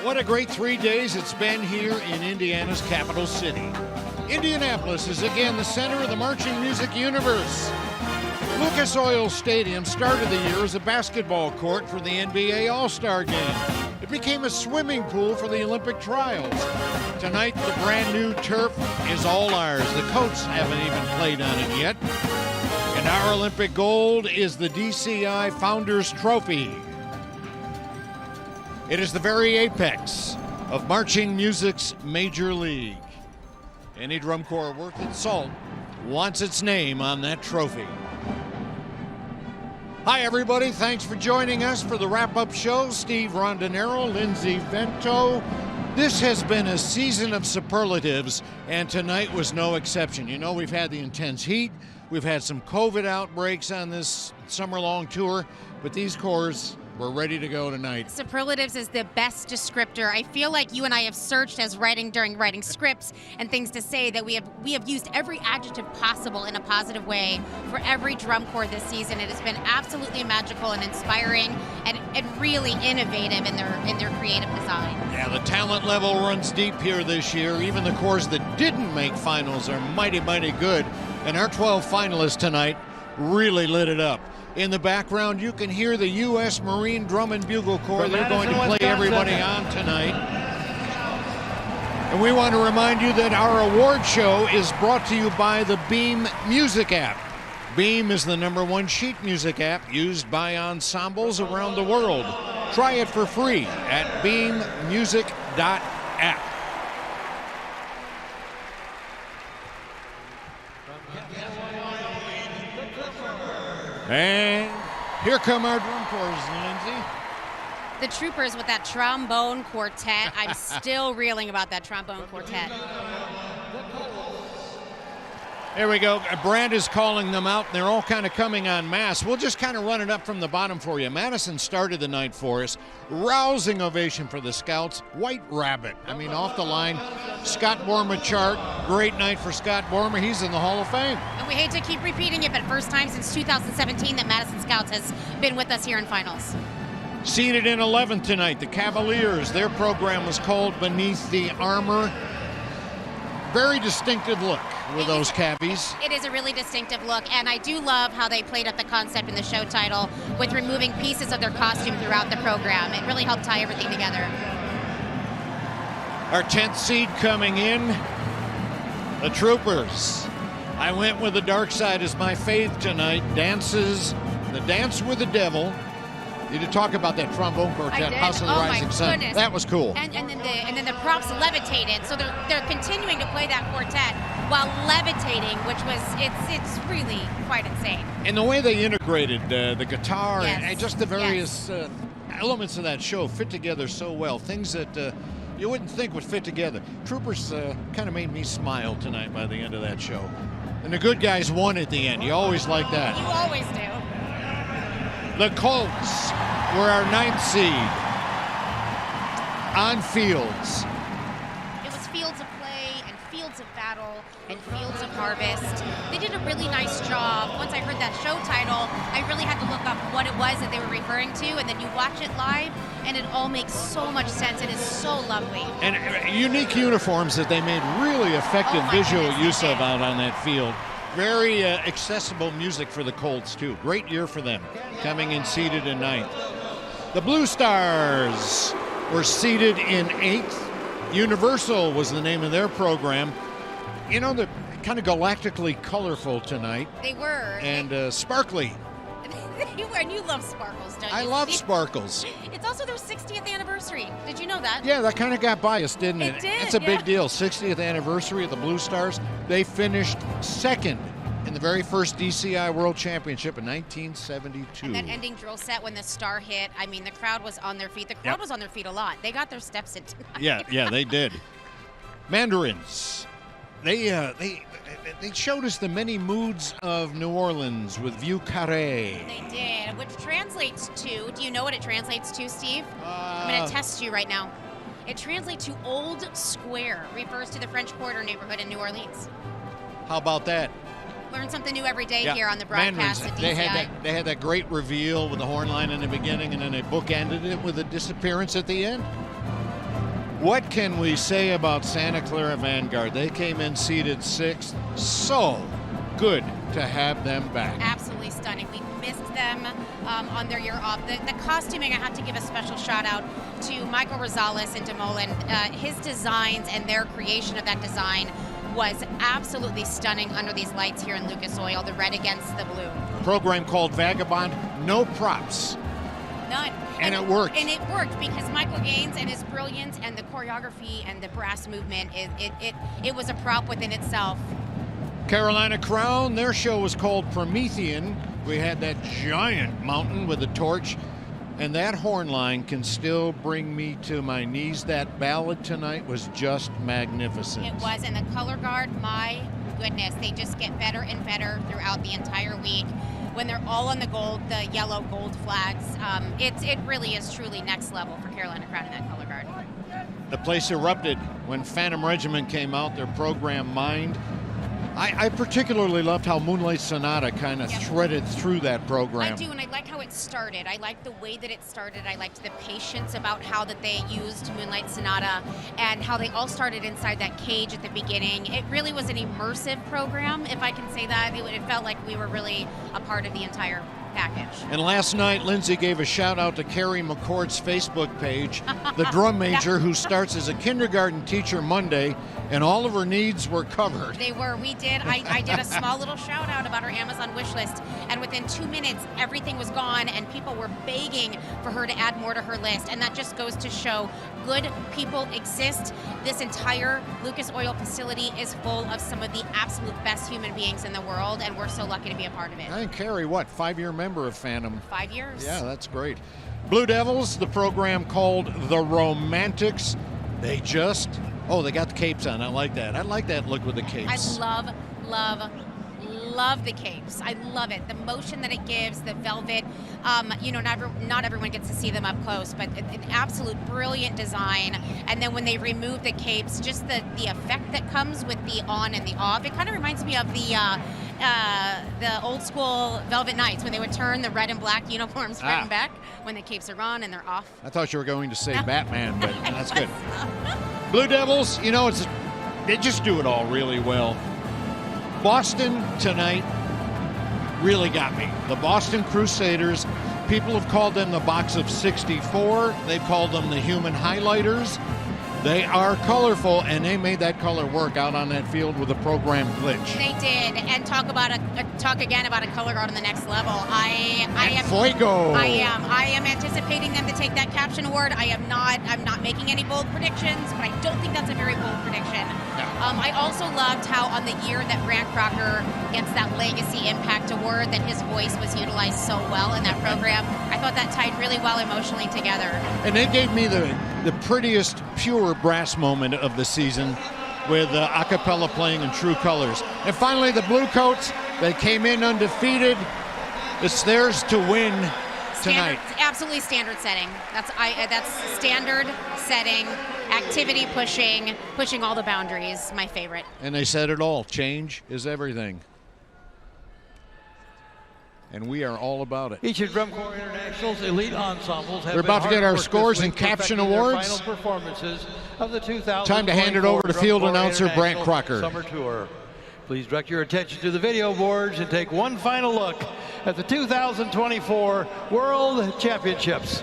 What a great 3 days it's been here in Indiana's capital city. Indianapolis is again the center of the marching music universe. Lucas Oil Stadium started the year as a basketball court for the NBA All-Star Game. It became a swimming pool for the Olympic trials. Tonight, the brand new turf is all ours. The Coats haven't even played on it yet. And our Olympic gold is the DCI Founders Trophy. It is the very apex of marching music's major league. Any drum corps worth its salt wants its name on that trophy. Hi, everybody. Thanks for joining us for the wrap-up show. Steve Rondinero, Lindsay Vento. This has been a season of superlatives, and tonight was no exception. You know, we've had the intense heat. We've had some COVID outbreaks on this summer-long tour, but these corps were ready to go tonight. Superlatives is the best descriptor. I feel like you and I have searched as during writing scripts and things to say that we have used every adjective possible in a positive way for every drum corps this season. It has been absolutely magical and inspiring and really innovative in their creative design. Yeah, the talent level runs deep here this year. Even the corps that didn't make finals are mighty, mighty good. And our 12 finalists tonight really lit it up. In the background, you can hear the U.S. Marine Drum and Bugle Corps. They're going to play everybody on tonight. And we want to remind you that our award show is brought to you by the Beam Music app. Beam is the #1 sheet music app used by ensembles around the world. Try it for free at beammusic.app. And here come our drum corps, Lindsay. The Troopers with that trombone quartet. I'm still reeling about that trombone quartet. There we go. Brand is calling them out. They're all kind of coming en masse. We'll just kind of run it up from the bottom for you. Madison started the night for us. Rousing ovation for the Scouts. White Rabbit. I mean, off the line. Scott Borma chart. Great night for Scott Borma. He's in the Hall of Fame. And we hate to keep repeating it, but first time since 2017 that Madison Scouts has been with us here in finals. Seated in 11th tonight, the Cavaliers. Their program was called Beneath the Armor. Very distinctive look with those cabbies. It is a really distinctive look, and I do love how they played up the concept in the show title with removing pieces of their costume throughout the program. It really helped tie everything together. Our 10th seed coming in, the Troopers. I went with the Dark Side as my faith tonight. The Dance with the Devil. You did talk about that trombone quartet, House of the Rising Sun. Goodness. That was cool. And then the props levitated, so they're continuing to play that quartet while levitating, which was it's really quite insane. And the way they integrated the guitar Yes. and just the various elements of that show fit together so well. Things that you wouldn't think would fit together. Troopers kind of made me smile tonight by the end of that show. And the good guys won at the end. You always like that. You always do. The Colts were our 9th seed on Fields. It was fields of play and fields of battle and fields of harvest. They did a really nice job. Once I heard that show title, I really had to look up what it was that they were referring to, and then you watch it live, and it all makes so much sense. It is so lovely. And unique uniforms that they made really effective visual use of out on that field. Very accessible music for the Colts, too. Great year for them, coming in seated in 9th. The Blue Stars were seated in 8th. Universal was the name of their program. You know, they're kind of galactically colorful tonight. They were. And sparkly. They were, and you love sparkles, don't you? I love sparkles. It's also their 60th anniversary. Did you know that? Yeah, that kind of got biased, didn't it? It did, It's a big deal. 60th anniversary of the Blue Stars. They finished 2nd in the very first DCI World Championship in 1972. And that ending drill set when the star hit, I mean, the crowd was on their feet. The crowd was on their feet a lot. They got their steps in tonight. Yeah, they did. Mandarins. They showed us the many moods of New Orleans with Vieux Carré. They did, which translates to, do you know what it translates to, Steve? I'm going to test you right now. It translates to Old Square, refers to the French Quarter neighborhood in New Orleans. How about that? Learn something new every day here on the broadcast at DCI. They had that great reveal with the horn line in the beginning, and then they bookended it with a disappearance at the end. What can we say about Santa Clara Vanguard? They came in seated 6th. So good to have them back. Absolutely stunning. We missed them on their year off. The costuming, I have to give a special shout out to Michael Rosales and Demoulin. His designs and their creation of that design was absolutely stunning under these lights here in Lucas Oil, the red against the blue. Program called Vagabond, no props. None. And it worked. And it worked because Michael Gaines and his brilliance and the choreography and the brass movement, it was a prop within itself. Carolina Crown, their show was called Promethean. We had that giant mountain with a torch, and that horn line can still bring me to my knees. That ballad tonight was just magnificent. It was, and the color guard, my goodness, they just get better and better throughout the entire week. When they're all on the yellow gold flags, it really is truly next level for Carolina Crown and that color guard. The place erupted when Phantom Regiment came out, their program Mind. I particularly loved how Moonlight Sonata kind of threaded through that program. I do, and I like how it started. I liked the way that it started. I liked the patience about how that they used Moonlight Sonata and how they all started inside that cage at the beginning. It really was an immersive program, if I can say that. It felt like we were really a part of the entire package. And last night, Lindsay gave a shout out to Carrie McCord's Facebook page, the drum major who starts as a kindergarten teacher Monday, and all of her needs were covered. They were. We did. I did a small little shout out about her Amazon wish list, and within 2 minutes, everything was gone, and people were begging for her to add more to her list. And that just goes to show good people exist. This entire Lucas Oil facility is full of some of the absolute best human beings in the world, and we're so lucky to be a part of it. And Carrie, what, 5-year member of Phantom? 5 years. Yeah, that's great. Blue Devils, the program called The Romantics. They got the capes on. I like that. I like that look with the capes. I love the capes. I love it. The motion that it gives, the velvet. Not everyone gets to see them up close, but an absolute brilliant design. And then when they remove the capes, just the effect that comes with the on and the off. It kind of reminds me of the old school Velvet Knights when they would turn the red and black uniforms front and back when the capes are on and they're off. I thought you were going to say Batman, but that's good. Blue Devils, they just do it all really well. Boston tonight really got me. The Boston Crusaders, people have called them the Box of 64. They've called them the Human Highlighters. They are colorful, and they made that color work out on that field with a program glitch. They did, and talk again about a color guard on the next level. I am anticipating them to take that caption award. I'm not making any bold predictions, but I don't think that's a very bold prediction. No. I also loved how on the year that Grant Crocker gets that Legacy Impact Award, that his voice was utilized so well in that program. I thought that tied really well emotionally together. And they gave me the prettiest pure brass moment of the season with a cappella playing in true colors. And finally, the Blue Coats, they came in undefeated. It's theirs to win tonight. Absolutely standard setting. That's standard setting, activity pushing all the boundaries. My favorite. And they said it all. Change is everything. And we are all about it. Each of Drum Corps International's elite ensembles have We're about to get our scores and caption awards. Final performances of the 2024 Time to hand it over to field announcer Brant Crocker. Summer Tour. Please direct your attention to the video boards and take one final look at the 2024 World Championships.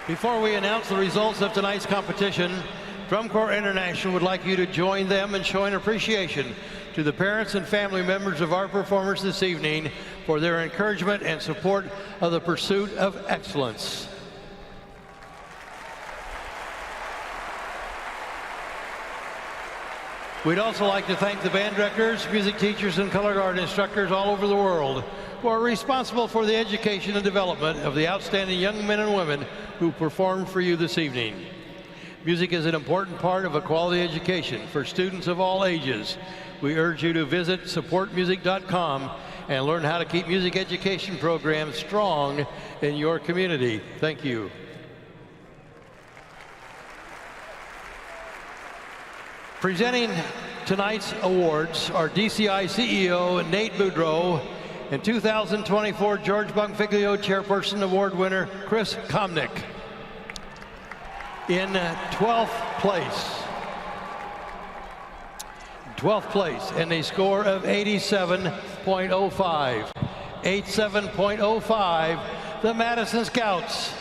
Before we announce the results of tonight's competition, Drum Corps International would like you to join them in showing appreciation to the parents and family members of our performers this evening for their encouragement and support of the pursuit of excellence. We'd also like to thank the band directors, music teachers, and color guard instructors all over the world who are responsible for the education and development of the outstanding young men and women who performed for you this evening. Music is an important part of a quality education for students of all ages. We urge you to visit supportmusic.com and learn how to keep music education programs strong in your community. Thank you. Presenting tonight's awards are DCI CEO Nate Boudreau and 2024 George Bonfiglio Chairperson Award winner Chris Komnick. In 12th place, and a score of 87.05. 87.05, the Madison Scouts.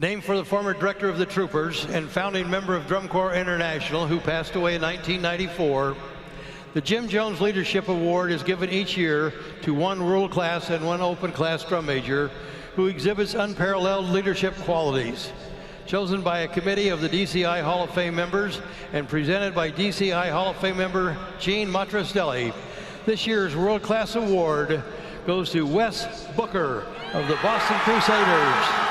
Named for the former director of the Troopers and founding member of Drum Corps International, who passed away in 1994, the Jim Jones Leadership Award is given each year to one world-class and one open-class drum major who exhibits unparalleled leadership qualities. Chosen by a committee of the DCI Hall of Fame members and presented by DCI Hall of Fame member Gene Matrastelli, this year's world-class award goes to Wes Booker of the Boston Crusaders.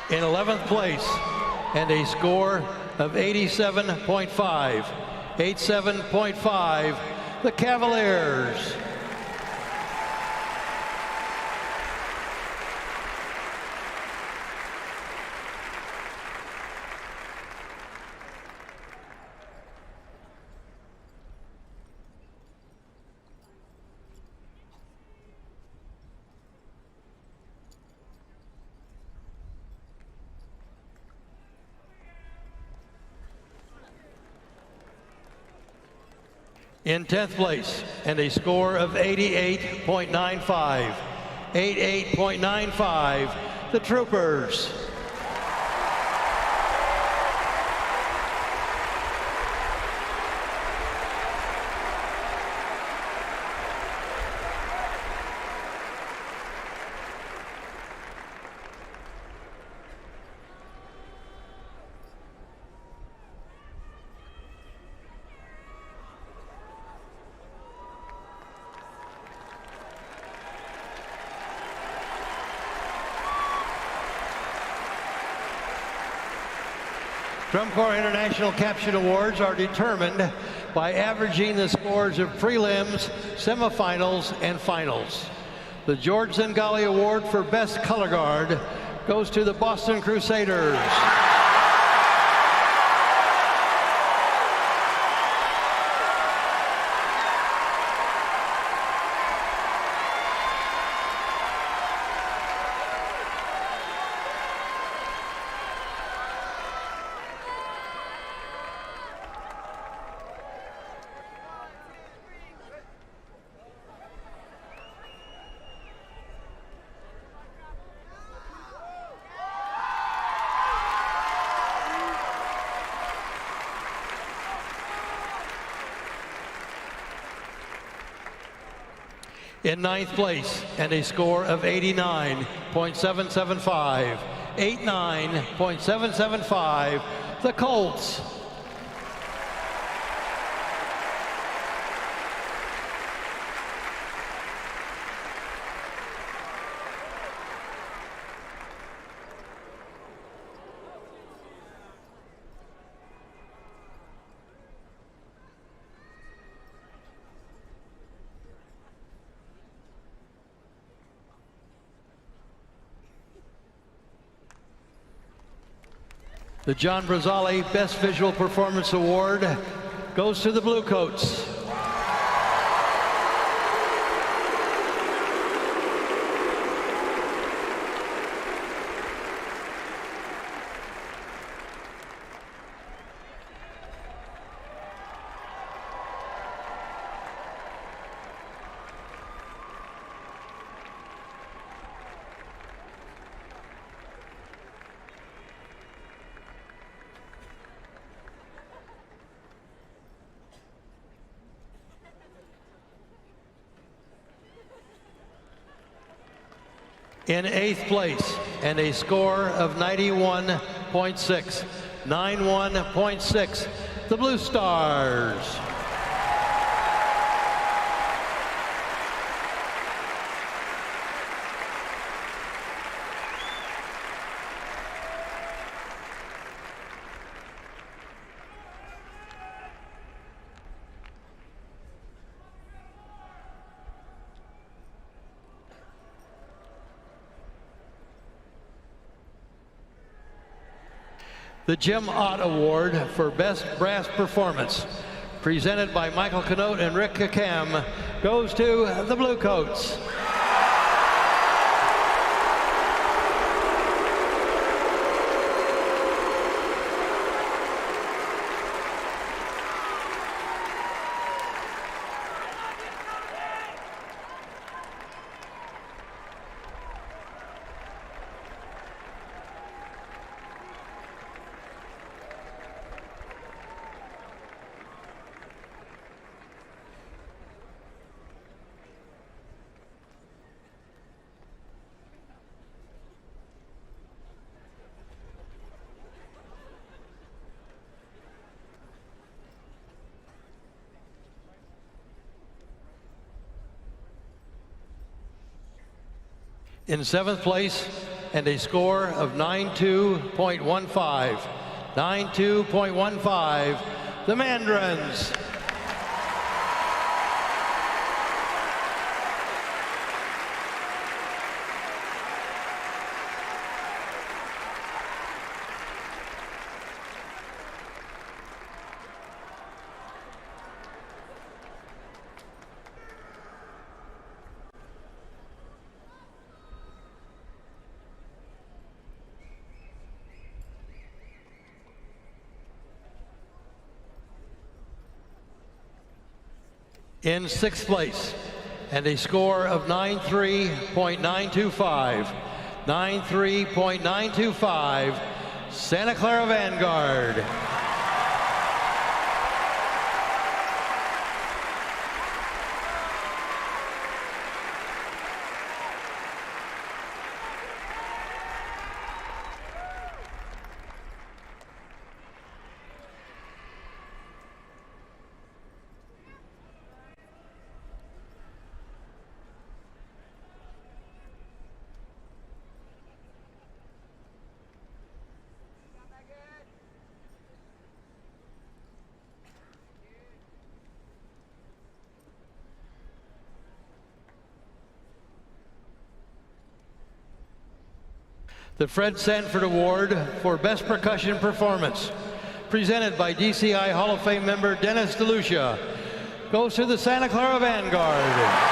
In 11th place, and a score of 87.5. 87.5, the Cavaliers. In 10th place, and a score of 88.95. 88.95, the Troopers. Drum Corps International Caption Awards are determined by averaging the scores of prelims, semifinals, and finals. The George Zengali Award for Best Color Guard goes to the Boston Crusaders. In 9th place, and a score of 89.775. 89.775, the Colts. The John Brazali Best Visual Performance Award goes to the Blue Coats. In 8th place, and a score of 91.6, 91.6, the Blue Stars. The Jim Ott Award for Best Brass Performance, presented by Michael Canote and Rick Kakam, goes to the Blue Coats. In 7th place, and a score of 92.15, 92.15, the Mandarins. In 6th place, and a score of 93.925, 93.925, Santa Clara Vanguard. The Fred Sanford Award for Best Percussion Performance, presented by DCI Hall of Fame member Dennis DeLucia, goes to the Santa Clara Vanguard.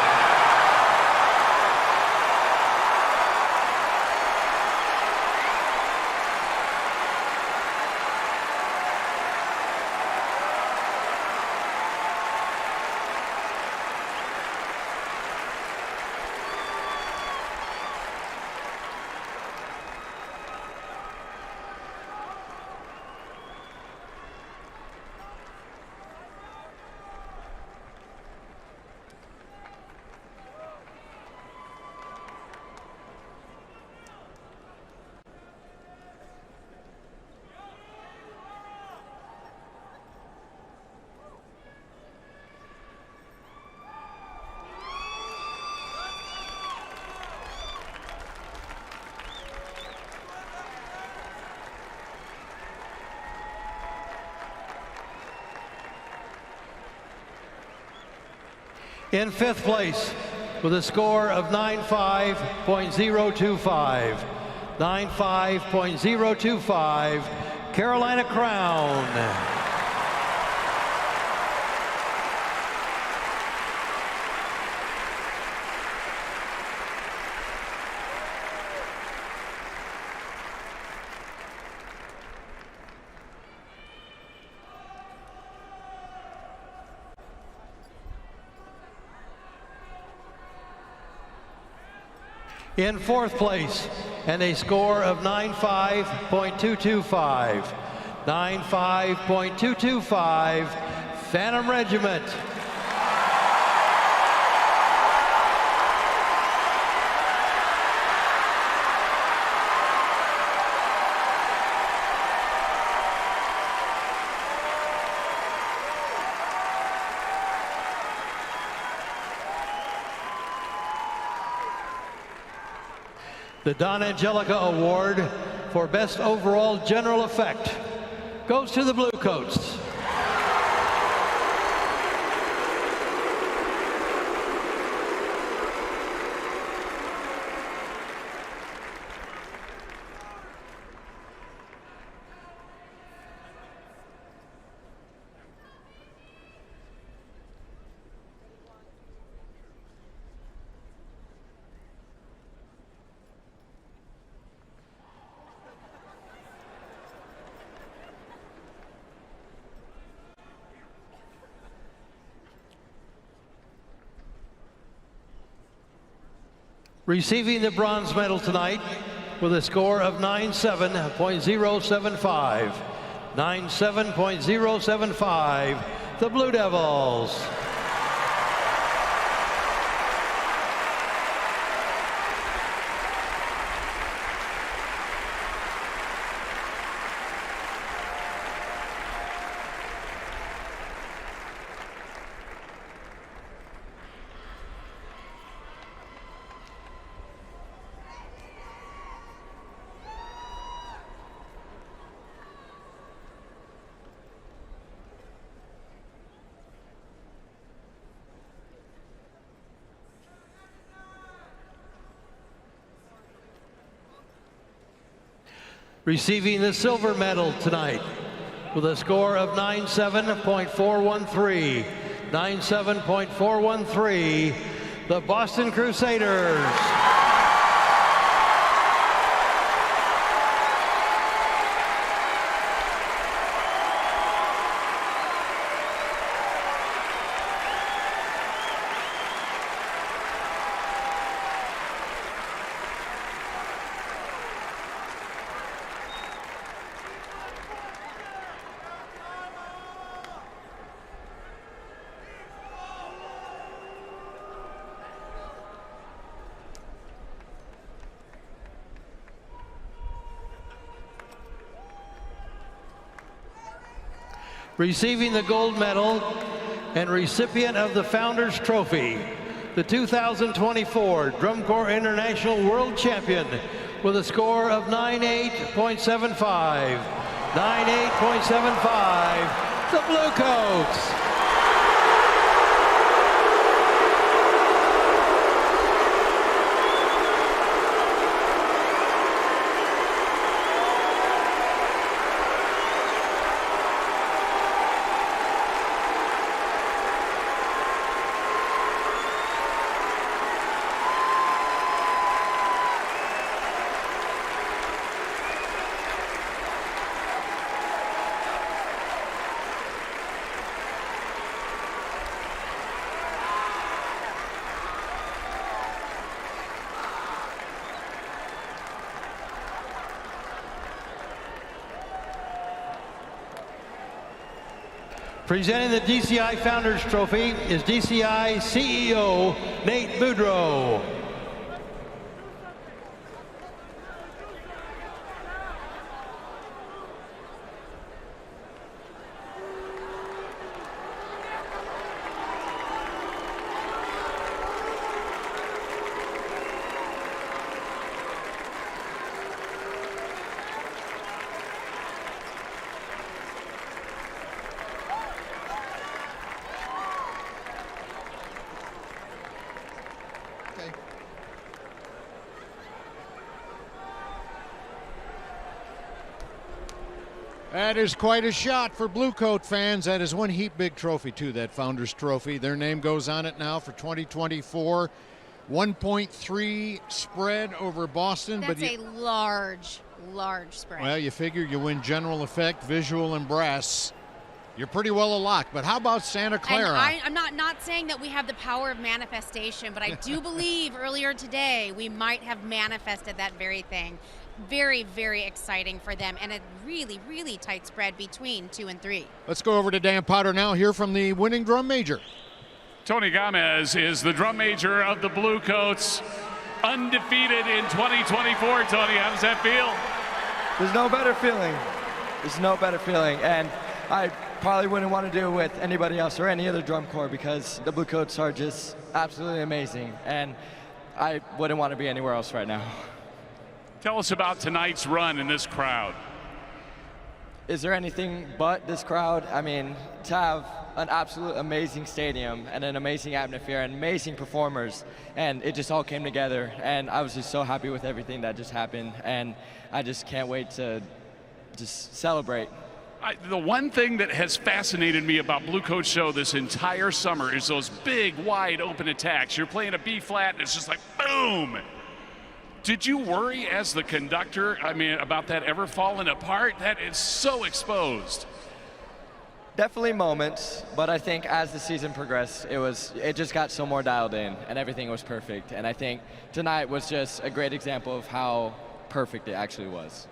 In 5th place, with a score of 95.025, 95.025, Carolina Crown. In fourth place, and a score of 95.225. 95.225, Phantom Regiment. The Don Angelica Award for Best Overall General Effect goes to the Blue Coats. Receiving the bronze medal tonight with a score of 97.075. 97.075, the Blue Devils. Receiving the silver medal tonight with a score of 97.413. 97.413, the Boston Crusaders. Receiving the gold medal and recipient of the Founders Trophy, the 2024 Drum Corps International World Champion with a score of 98.75. 98.75, the Blue Coats. Presenting the DCI Founders Trophy is DCI CEO Nate Boudreau. Okay. That is quite a shot for Blue Coat fans. That is one heap big trophy, too, that Founders Trophy. Their name goes on it now for 2024. 1.3 spread over Boston. That's a large spread. Well, you figure you win general effect, visual, and brass. You're pretty well a lock. But how about Santa Clara? And I'm not saying that we have the power of manifestation, but I do believe earlier today we might have manifested that very thing. Very, very exciting for them, and a really, really tight spread between 2 and 3. Let's go over to Dan Potter now, hear from the winning drum major. Tony Gomez is the drum major of the Blue Coats, undefeated in 2024. Tony, how does that feel? There's no better feeling. There's no better feeling, and I probably wouldn't want to do it with anybody else or any other drum corps because the Blue Coats are just absolutely amazing, and I wouldn't want to be anywhere else right now. Tell us about tonight's run in this crowd. Is there anything but this crowd? I mean, to have an absolute amazing stadium and an amazing atmosphere and amazing performers, and it just all came together, and I was just so happy with everything that just happened, and I just can't wait to just celebrate. The one thing that has fascinated me about Blue Coat Show this entire summer is those big, wide open attacks. You're playing a B flat, and it's just like, boom! Did you worry as the conductor, about that ever falling apart? That is so exposed. Definitely moments, but I think as the season progressed, it just got so more dialed in, and everything was perfect. And I think tonight was just a great example of how perfect it actually was.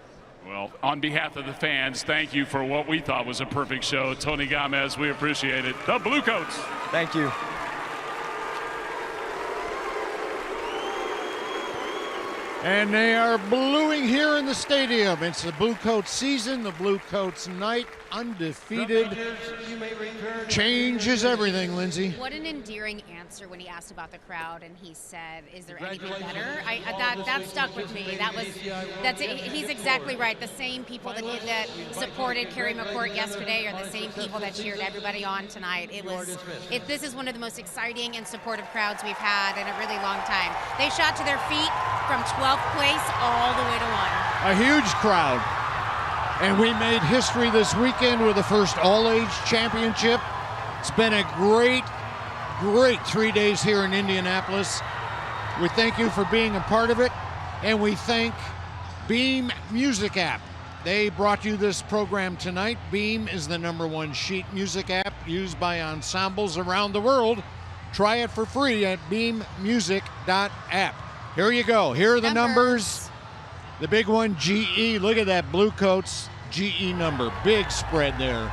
Well, on behalf of the fans, thank you for what we thought was a perfect show. Tony Gomez, we appreciate it. The Blue Coats. Thank you. And they are bluing here in the stadium. It's the Blue Coats season, the Blue Coats night, undefeated. Changes everything, Lindsay. What an endearing answer when he asked about the crowd, and he said, "Is there anything better?" That stuck with me. He's exactly right. The same people that supported Kerry McCourt yesterday are the same people that cheered everybody on tonight. This is one of the most exciting and supportive crowds we've had in a really long time. They shot to their feet from 12th place all the way to 1. A huge crowd. And we made history this weekend with the first all-age championship. It's been a great 3 days here in Indianapolis. We thank you for being a part of it, and we thank Beam Music App. They brought you this program tonight. Beam is the #1 sheet music app used by ensembles around the world. Try it for free at beammusic.app. Here you go. Here are the numbers. The big one, GE. Look at that Blue Coats GE number. Big spread there.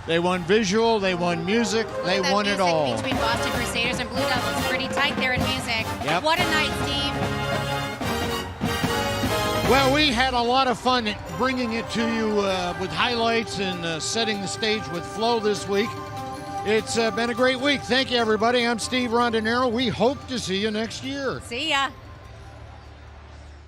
They won visual, they won music, they won it all. Between Boston Crusaders and Blue Devils, pretty tight there in music. Yep. What a night, Steve. Well, we had a lot of fun bringing it to you with highlights and setting the stage with flow this week. It's been a great week. Thank you, everybody. I'm Steve Rondinero. We hope to see you next year. See ya.